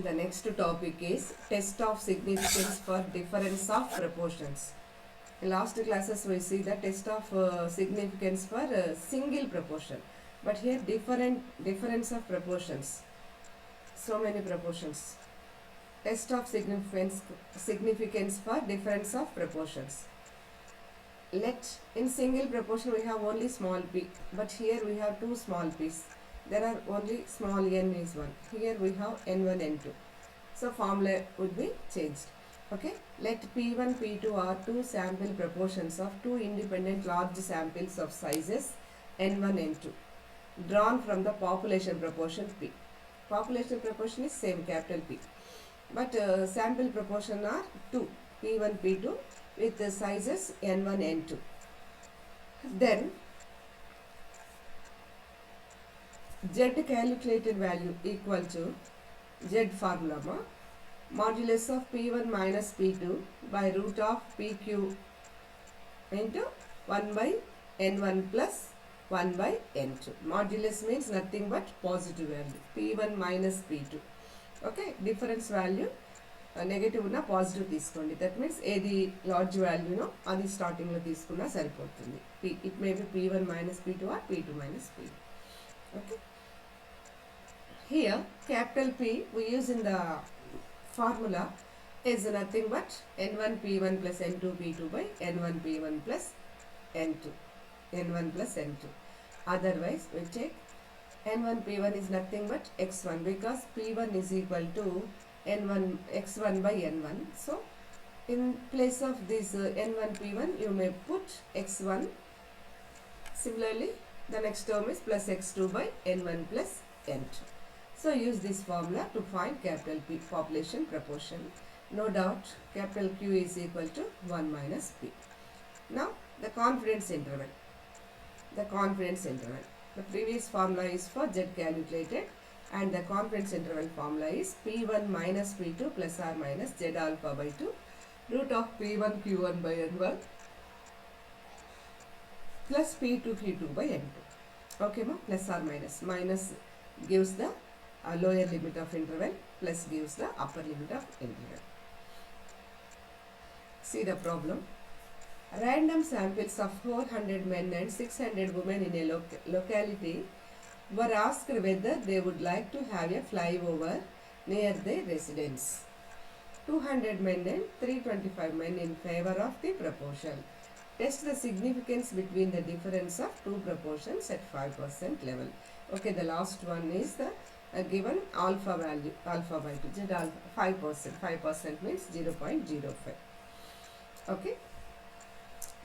The next topic is test of significance for difference of proportions. In last classes we see the test of significance for single proportion, but here difference of proportions. So many proportions. Test of significance for difference of proportions. Let in single proportion we have only small p, but here we have two small p's. There are only small n is 1. Here we have n1, n2. So formula would be changed. Okay. Let p1, p2 are two sample proportions of two independent large samples of sizes n1, n2 drawn from the population proportion p. Population proportion is same, capital P. But sample proportion are 2, p1, p2 with the sizes n1, n2. Then z calculated value equal to z formula modulus of p1 minus p2 by root of pq into 1 by n1 plus 1 by n2. Modulus means nothing but positive value, p1 minus p2. Okay, difference value negative ఉన్న positive తీసుకోండి. That means ఏది large వాల్యూనో అది స్టార్టింగ్లో తీసుకున్నా సరిపోతుంది. It may be p1 minus p2 or p2 minus p2. Okay. Here capital P we use in the formula is nothing but n1 p1 plus n2 p2 by n1 p1 plus n2. n1 plus n2. Otherwise we take n1 p1 is nothing but x1 because p1 is equal to n1 x1 by n1. So in place of this n1 p1 you may put x1. Similarly the next term is plus x2 by n1 plus n2. So use this formula to find capital P, population proportion. No doubt capital Q is equal to 1 minus P. Now the confidence interval. The confidence interval. The previous formula is for Z calculated and the confidence interval formula is P1 minus P2 plus or minus Z alpha by 2 root of P1 Q1 by N1 plus P2 Q2 by N2. Okay ma, plus or minus. Minus gives the lower limit of interval, plus gives the upper limit of interval. See the problem. Random samples of 400 men and 600 women in a locality were asked whether they would like to have a flyover near their residence. 200 men and 325 men in favor of the proportion. Test the significance between the difference of two proportions at 5% level. Okay, the last one is the given alpha value, alpha by 2, z alpha 5%. 5% means 0.05. Okay.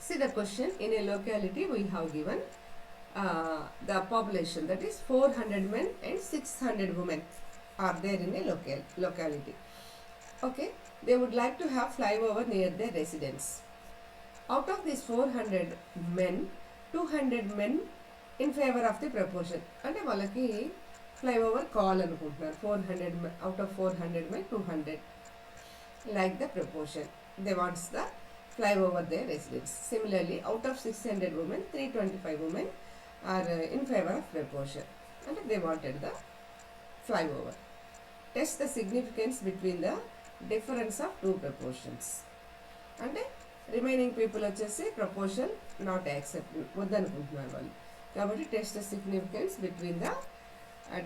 See the question. In a locality we have given the population, that is 400 men and 600 women are there in a locality. Okay, they would like to have flyover near their residence. Out of these 400 men, 200 men in favor of the proportion. అంటే వాళ్ళకి flyover కావాలనుకుంటున్నారు. 400 out of 400 men 200 like the proportion. They wants the flyover their residence. Similarly, out of 600 women, 325 women are in favor of proportion and they wanted the flyover. Test the significance between the difference of two proportions. And remaining people వచ్చేసి proportion not accept వద్దనుకుంటున్నారు వాళ్ళు. కాబట్టి test the significance between the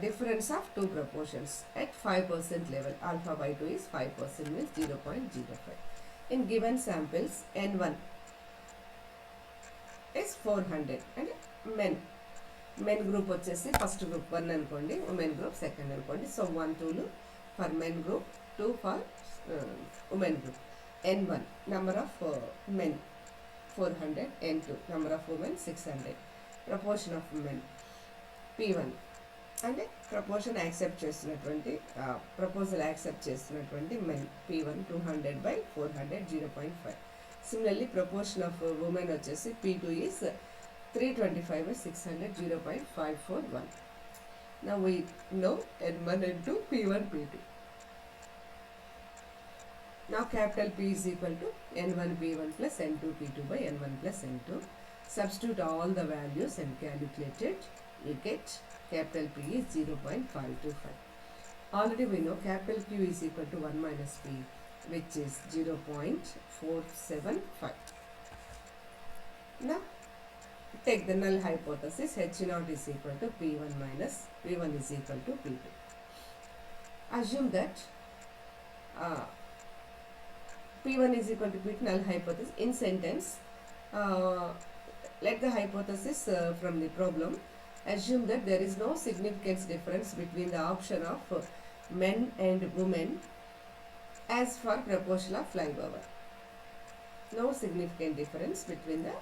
difference of two proportions at 5% level. Alpha by 2 is 5% means 0.05. In given samples n1 is 400 and men group వచ్చేసి first group 1 అనుకోండి, women group second అనుకోండి. So 1 2 for men group, 2 for women group. n1 number of men 400, n2 number of women 600. proportion of men p1 అంటే proportion accept చేస్తున్నటువంటి proposal accept చేస్తున్నటువంటి men p1 200 by 400 0.5. Similarly proportion of women వచ్చేసి p2 is 325 by 600 0.541. Now we know n1 n2 p1 p2. Now capital P is equal to n1 p1 plus n2 p2 by n1 plus n2. Substitute all the values and calculate it. You get capital P is 0.525. Already we know capital Q is equal to 1 minus P, which is 0.475. Now take the null hypothesis, H naught is equal to P1 minus P1 is equal to P2. Assume that P1 is equal to P2, null hypothesis. In sentence, let the hypothesis from the problem. Assume that there is no significant difference between the option of men and women as for proportion of flyover. No significant difference between the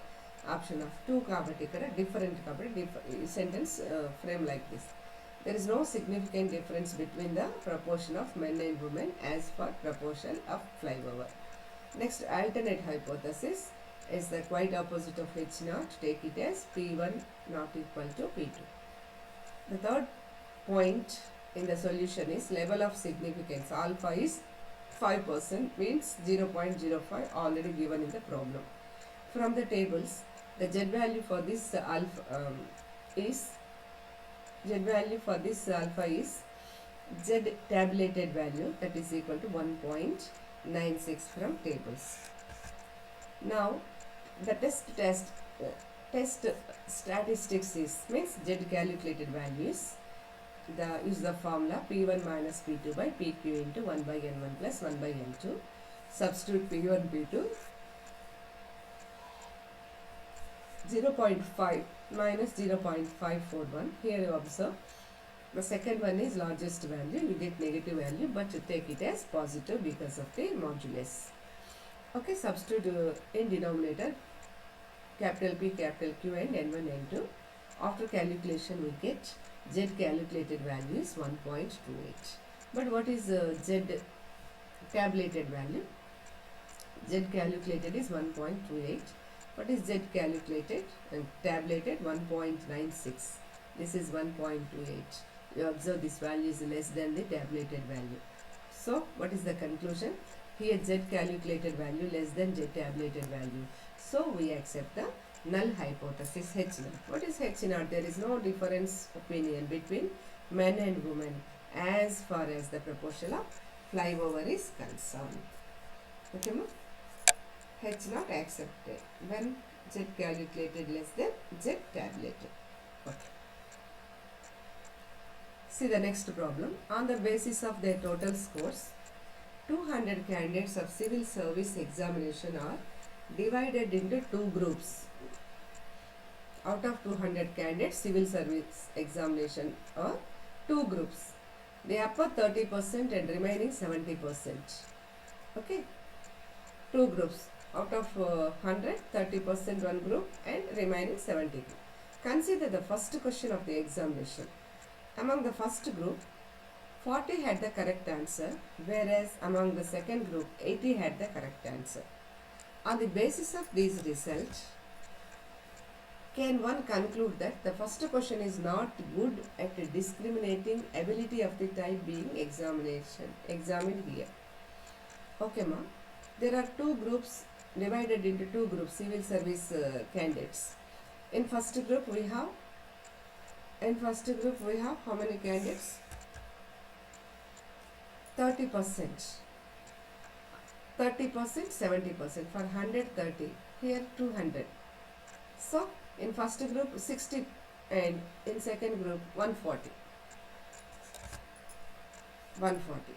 option of two కాబట్టి ఇక్కడ different కాబట్టి sentence frame like this. There is no significant difference between the proportion of men and women as for proportion of flyover. Next, alternate hypothesis is the quite opposite of H naught. Take it as P1 not equal to P2. The third point in the solution is level of significance. Alpha is 5%, means 0.05 already given in the problem. From the tables, the Z value for this alpha is Z tabulated value, that is equal to 1.96 from tables. Now the test statistics is means Z calculated values. Use the formula P1 minus P2 by PQ into 1 by N1 plus 1 by N2. Substitute P1 P2 0.5 minus 0.541. Here you observe the second one is largest value, you get negative value, but you take it as positive because of the modulus. Okay, substitute in denominator capital P, capital Q and N1, N2. After calculation we get Z calculated value is 1.28. But what is Z tabulated value? Z calculated is 1.28. What is Z calculated and tabulated? 1.96. This is 1.28. You observe this value is less than the tabulated value. So what is the conclusion? Here Z calculated value less than Z tabulated value. So we accept the null hypothesis H naught. What is H naught? There is no difference opinion between men and women as far as the proportion of flyover is concerned. Okay, ma? H naught accepted when Z calculated less than Z tabulated. Okay. See the next problem. On the basis of their total scores, 200 candidates of civil service examination are divided into two groups. Out of 200 candidates, civil service examination are two groups. The upper 30% and remaining 70%. Okay, two groups. Out of 100, 30% one group and remaining 70 group. Consider the first question of the examination. Among the first group, 40 had the correct answer, whereas among the second group, 80 had the correct answer. On the basis of these results, can one conclude that the first question is not good at discriminating ability of the type being examined here? Okay, ma. There are two groups divided into two groups, civil service candidates. In first group we have how many candidates? 30%, 70%. For 100, 30. Here 200. So in first group 60 and in second group 140.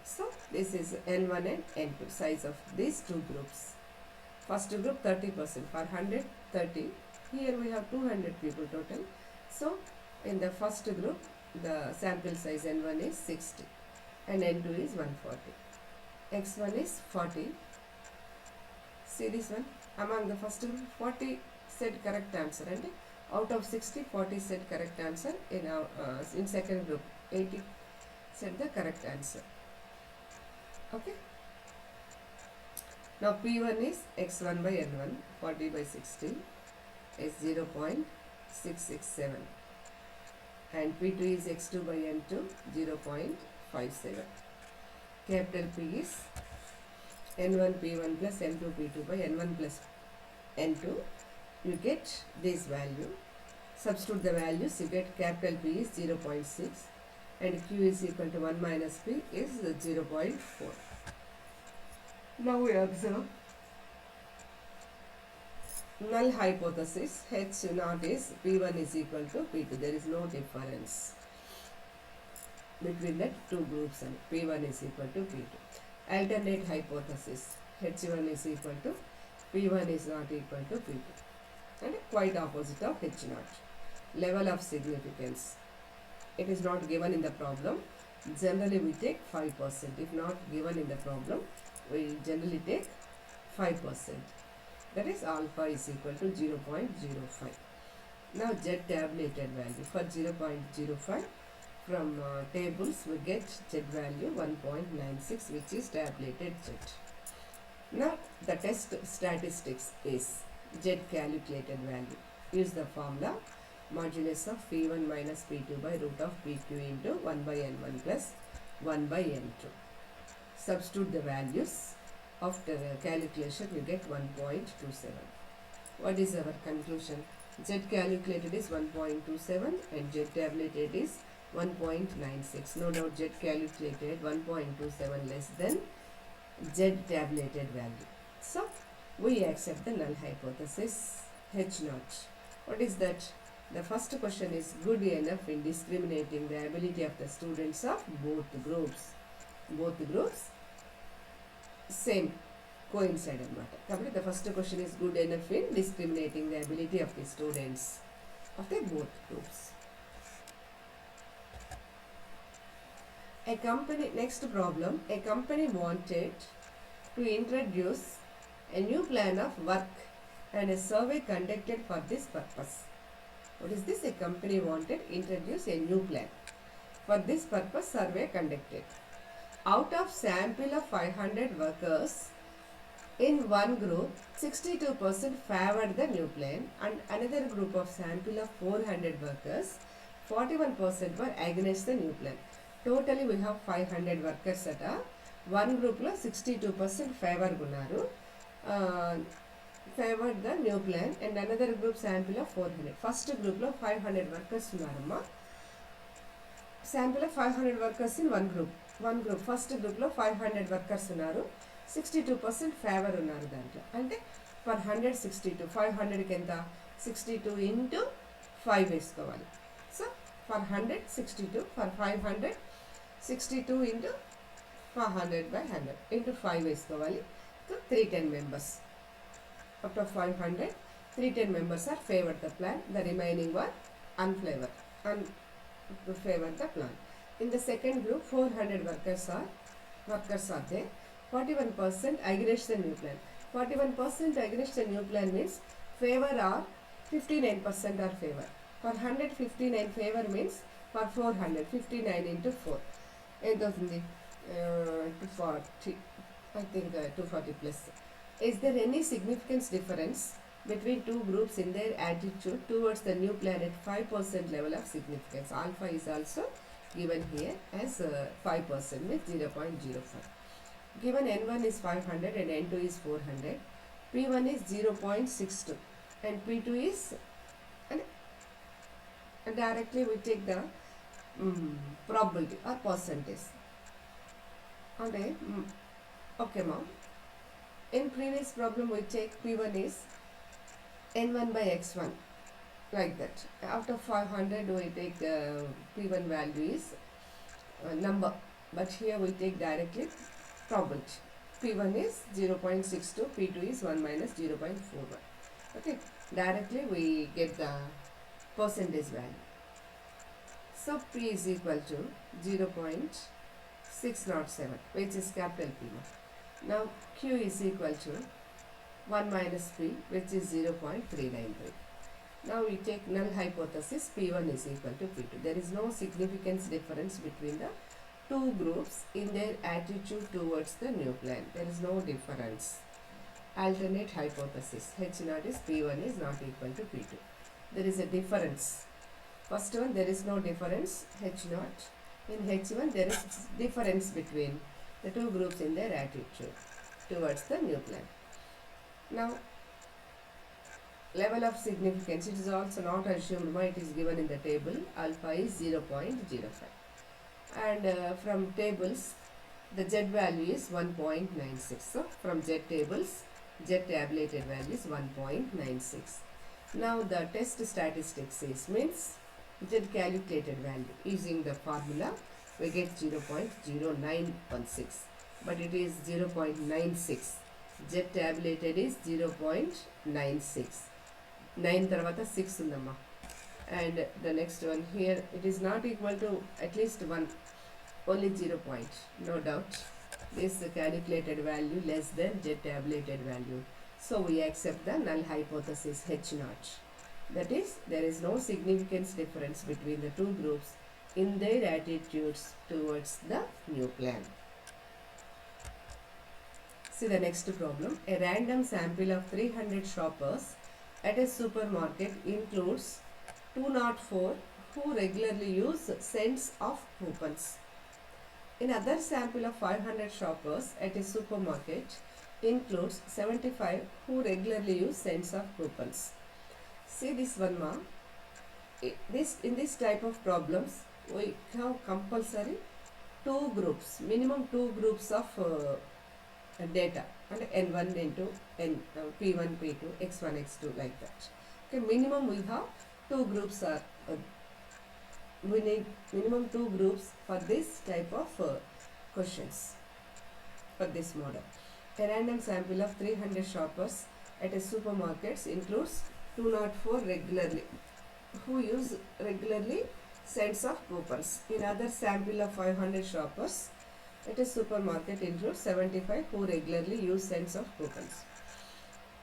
So this is N1 and N2 size of these two groups. First group 30%, for 100, 30. Here we have 200 people total. So in the first group the sample size N1 is 60 and N2 is 140. X1 is 40. See this one, among the first group 40 said correct answer and out of 60, 40 said correct answer. In second group 80 said the correct answer. Okay. Now P1 is X1 by N1, 40 by 60 is 0.667 and P2 is X2 by N2, 0.57. Capital P is N1 P1 plus N2 P2 by N1 plus N2. You get this value. Substitute the values, you get capital P is 0.6, and Q is equal to 1 minus P is 0.4. Now we observe null hypothesis. H naught is P1 is equal to P2. There is no difference between the two groups, and P1 is equal to P2. Alternate hypothesis. H1 is equal to P1 is not equal to P2, and quite opposite of H naught. Level of significance. It is not given in the problem. Generally we take 5%. If not given in the problem, we generally take 5%. That is alpha is equal to 0.05. Now Z tabulated value. For 0.05, from tables we get Z value 1.96, which is tabulated Z. Now the test statistics is Z calculated value. Use the formula modulus of P1 minus P2 by root of PQ into 1 by N1 plus 1 by N2. Substitute the values. After calculation you get 1.27. What is our conclusion? Z calculated is 1.27 and Z tabulated is 1.96. No doubt Z calculated 1.27 less than Z tabulated value. So we accept the null hypothesis H naught. What is that? The first question is good enough in discriminating the ability of the students of both groups. Both groups same coincide anamata. Kabatti the first question is good enough in discriminating the ability of the students of the both groups. Next problem, a company wanted to introduce a new plan of work and a survey conducted for this purpose. What is this? A company wanted to introduce a new plan. For this purpose, survey conducted. Out of sample of 500 workers, in one group, 62% favored the new plan, and another group of sample of 400 workers, 41% were against the new plan. Totally we have 500 workers at one group lo 62% favor gunnaru, favored the new plan, and another group sample of 400. First group lo 500 workers unnaramma. Sample of 500 workers in one group. First group లో 500 workers ఉన్నారు, 62% favour ఉన్నారు దాంట్లో. అంటే per 100 62, 500కి ఎంత 62 into 5 వేసుకోవాలి. So for 100 62, for 500 62 into 500 by 100 into 5 వేసుకోవాలి. So 310 members. Out of 500, 310 members are favoured the plan, the remaining were unfavored the plan. In the second group, 400 workers are there. 41% against the new plan. 41% against the new plan means favor are 59% are favor. For 100, 59 favor means for 400, 59 into 4. And 240, I think 240 plus. Is there any significance difference between two groups in their attitude towards the new plan at 5% level of significance? Alpha is also given here as 5% with 0.05. Given N1 is 500 and N2 is 400, P1 is 0.62 and P2 is, and directly we take the probability or percentage. Okay ma'am, in previous problem we take P1 is N1 by X1. Like that. Out of 500 we take P1 value is number, but here we take directly probability. P1 is 0.62, P2 is 1 minus 0.41. Okay, directly we get the percentage value. So P is equal to 0.607, which is capital P1. Now Q is equal to 1 minus P, which is 0.393. Now we take null hypothesis P1 is equal to P2. There is no significance difference between the two groups in their attitude towards the new plan. There is no difference. Alternate hypothesis H naught is P1 is not equal to P2. There is a difference. First one, there is no difference, H naught. In H1 there is difference between the two groups in their attitude towards the new plan. Now level of significance, it is also not assumed, it is given in the table. Alpha is 0.05. and from tables the Z value is 1.96. So from Z tables, Z tabulated value is 1.96. Now the test statistics is means Z calculated value using the formula we get 0.0916, but it is 0.96. Z tabulated is 0.96. 9 తర్వాత 6 ఉందమ్మా. And the next one here, it is not equal to at least 1, only 0 point, no doubt. This calculated value less than Z tabulated value. So we accept the null hypothesis H naught. That is, there is no significant difference between the two groups in their attitudes towards the new plan. See the next problem. A random sample of 300 shoppers at a supermarket includes 204 who regularly use cents of coupons. In other sample of 500 shoppers at a supermarket includes 75 who regularly use cents of coupons. See this one ma. In this type of problems we have compulsory two groups, minimum two groups of data, and n1 n2 p1 p2 x1 x2 like that. Okay, minimum we have two groups are we need minimum two groups for this type of questions for this model. A random sample of 300 shoppers at a supermarket includes 204 regularly who use regularly cents of coupons. In other sample of 500 shoppers at a supermarket includes 75 who regularly use cents of coupons.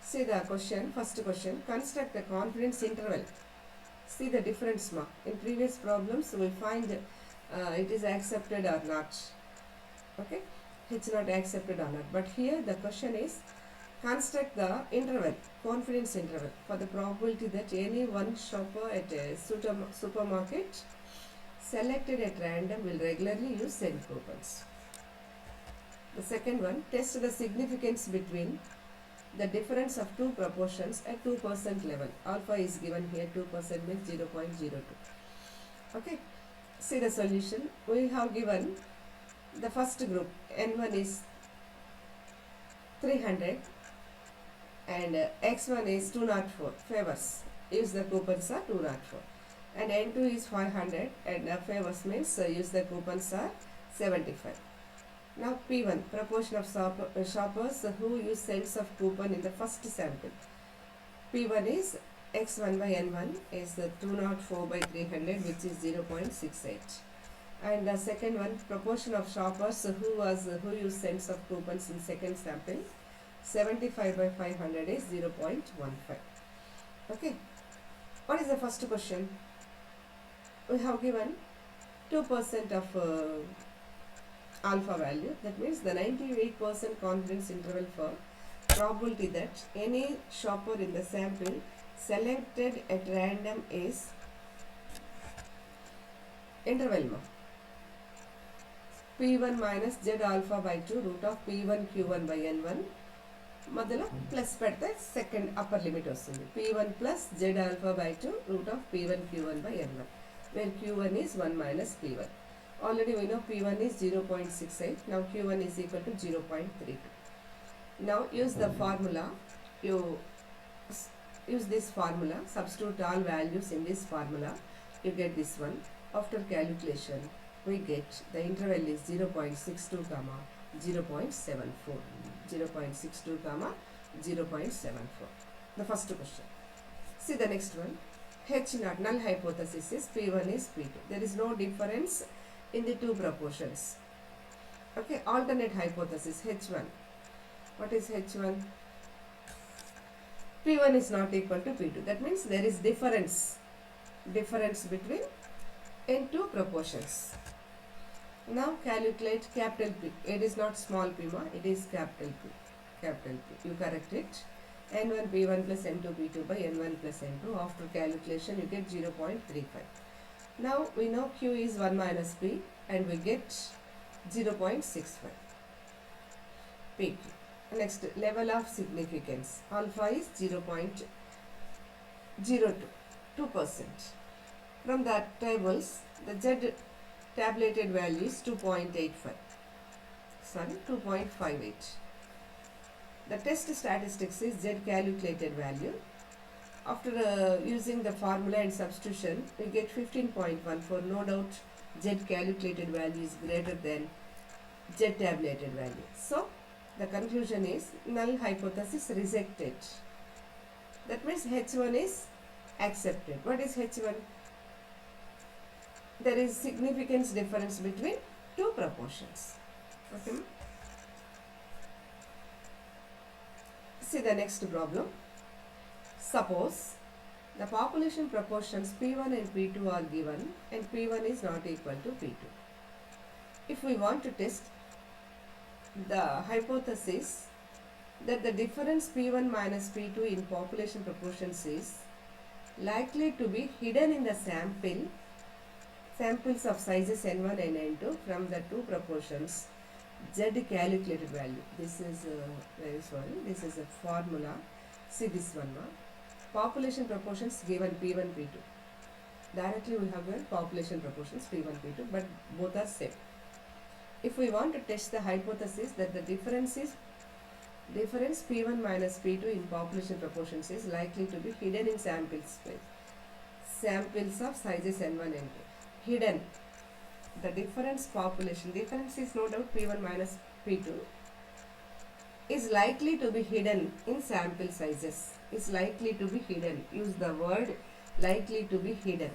See the question, first question, construct the confidence interval. See the difference ma. In previous problems we find it is accepted or not. Okay, it's not accepted or not. But here the question is construct the interval, confidence interval for the probability that any one shopper at a supermarket selected at random will regularly use cent coupons. The second one, test the significance between the difference of two proportions at 2% level. Alpha is given here, 2% means 0.02. Okay, see the solution. We have given the first group, n1 is 300 and x1 is 204, favors, use the coupons are 204, and n2 is 500 and favors means use the coupons are 75. Now P1, proportion of shoppers who use cents of coupon in the first sample. P1 is x1 by n1 is 204 by 300 which is 0.68. And the second one, proportion of shoppers who use cents of coupons in second sample. 75 by 500 is 0.15. Okay. What is the first question? We have given 2% of alpha value. That means the 98% confidence interval for probability that any shopper in the sample selected at random is interval ma. P1 minus Z alpha by 2 root of P1 Q1 by N1 మధ్యలో plus పెడితే second upper limit వస్తుంది. P1 plus Z alpha by 2 root of P1 Q1 by N1 where Q1 is 1 minus P1. Already we know P1 is 0.68. Now Q1 is equal to 0.32. Now use the formula. You use this formula, substitute all values in this formula, you get this one. After calculation we get the interval is 0.62 comma 0.74, 0.62 comma 0.74. The first question. See the next one. H naught, null hypothesis is P1 is P2. There is no difference in the two proportions. Okay, alternate hypothesis H1. What is H1? P1 is not equal to P2. That means there is difference between in two proportions. Now calculate capital P. It is not small p ma, it is capital P. Capital P. You correct it. N1 P1 plus N2 P2 by N1 plus N2. After calculation you get 0.35. Now we know Q is 1 minus P and we get 0.65. PQ. Next, level of significance. Alpha is 0.02, 2%. From that tables, the Z tabulated value is 2.85. Sorry, 2.58. The test statistics is Z calculated value. After using the formula and substitution, we get 15.14. No doubt Z calculated value is greater than Z tabulated value. So, the conclusion is null hypothesis rejected. That means H1 is accepted. What is H1? There is significance difference between two proportions. Okay. See the next problem. Suppose the population proportions P1 and P2 are given and P1 is not equal to P2. If we want to test the hypothesis that the difference P1 minus P2 in population proportions is likely to be hidden in the samples of sizes N1 and N2 from the two proportions Z calculated value. This is this is a formula. See this one. Population proportions given P1, P2. Directly we have given population proportions P1, P2, but both are same. If we want to test the hypothesis that the difference P1 minus P2 in population proportions is likely to be hidden in samples of sizes N1 and N2. Hidden. The difference is no doubt P1 minus P2 is likely to be hidden in sample sizes. Is likely to be hidden. Use the word likely to be hidden.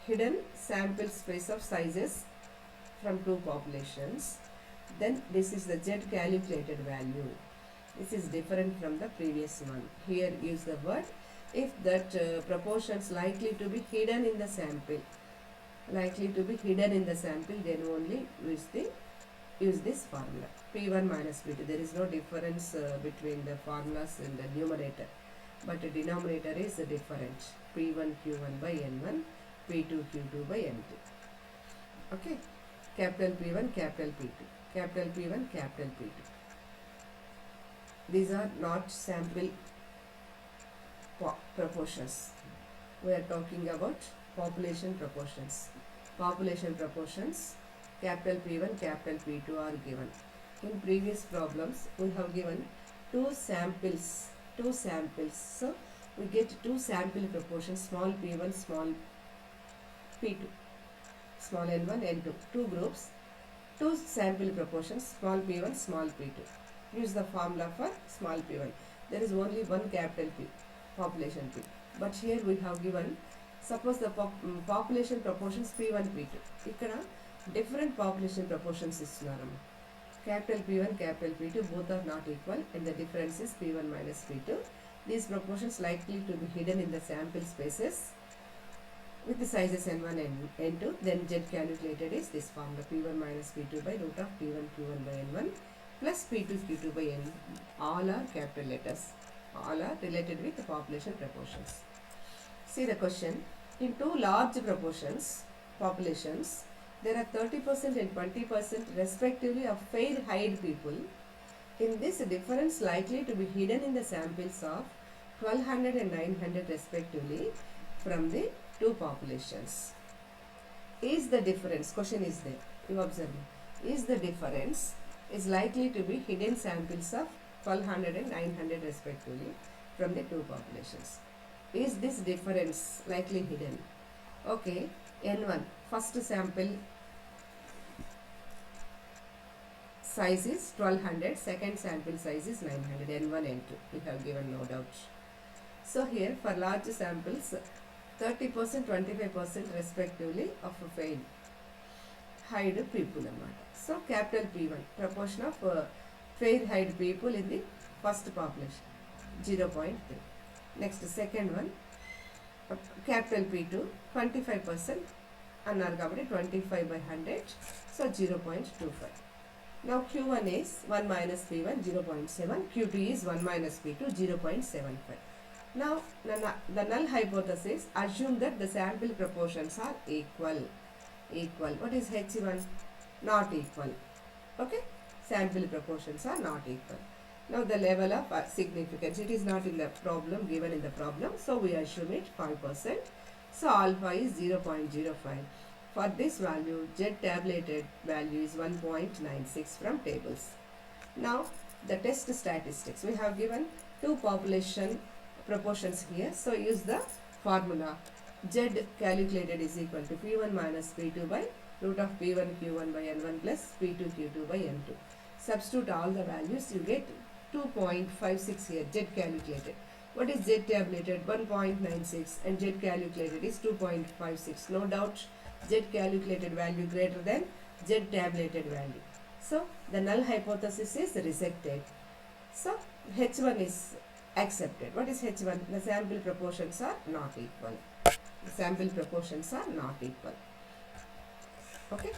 Hidden sample space of sizes from two populations. Then this is the Z calculated value. This is different from the previous one. Here use the word if that proportions likely to be hidden in the sample. Likely to be hidden in the sample, then only use this formula. P1 minus P2. There is no difference between the formulas in the numerator, but the denominator is different. P1 Q1 by N1, P2 Q2 by N2. Okay. Capital P1, capital P2. Capital P1, capital P2. These are not sample proportions. We are talking about population proportions. Population proportions, capital P1, capital P2 are given. In previous problems, we have given two samples. So, we get two sample proportions, small P1, small P2, small N1, N2, two groups, two sample proportions, small P1, small P2. Use the formula for small P1. There is only one capital P, population P. But here we have given, suppose the population proportions P1, P2. Ikkada different population proportions istunaram. Capital P1, capital P2 both are not equal and the difference is P1 minus P2. These proportions likely to be hidden in the sample spaces with the sizes N1 and N2. Then Z calculated is this formula, P1 minus P2 by root of P1 Q1 by N1 plus P2 Q2 by N. All are capital letters. All are related with the population proportions. See the question. In two large populations, there are 30% and 20% respectively of fair-haired people. In this, difference likely to be hidden in the samples of 1200 and 900 respectively from the two populations. Is the difference, question is there, you observe, is the difference is likely to be hidden samples of 1200 and 900 respectively from the two populations. Is this difference likely hidden? Okay, N1, first sample size is 1200, second sample size is 900, N1, N2. We have given no doubt. So here for large samples, 30%, 25% respectively of fair-haired people. So capital P1, proportion of fair-haired people in the first population, 0.3. Next, second one, capital P2, 25%, annar kabatti 25 by 100, so 0.25. Now Q1 is 1 minus P1, 0.7, Q2 is 1 minus P2, 0.75. Now the null hypothesis assume that the sample proportions are equal. What is H1? Not equal. Okay, sample proportions are not equal. Now the level of significance, it is not in the problem, given in the problem, so we assume it 5%. So alpha is 0.05. For this value, Z tabulated value is 1.96 from tables. Now, the test statistics. We have given two population proportions here. So, use the formula. Z calculated is equal to P1 minus P2 by root of P1 Q1 by N1 plus P2 Q2 by N2. Substitute all the values, you get 2.56 here, Z calculated. What is Z tabulated? 1.96 and Z calculated is 2.56. No doubt, Z calculated value greater than Z tabulated value. So, the null hypothesis is rejected. So, H1 is accepted. What is H1? The sample proportions are not equal. The sample proportions are not equal. Okay.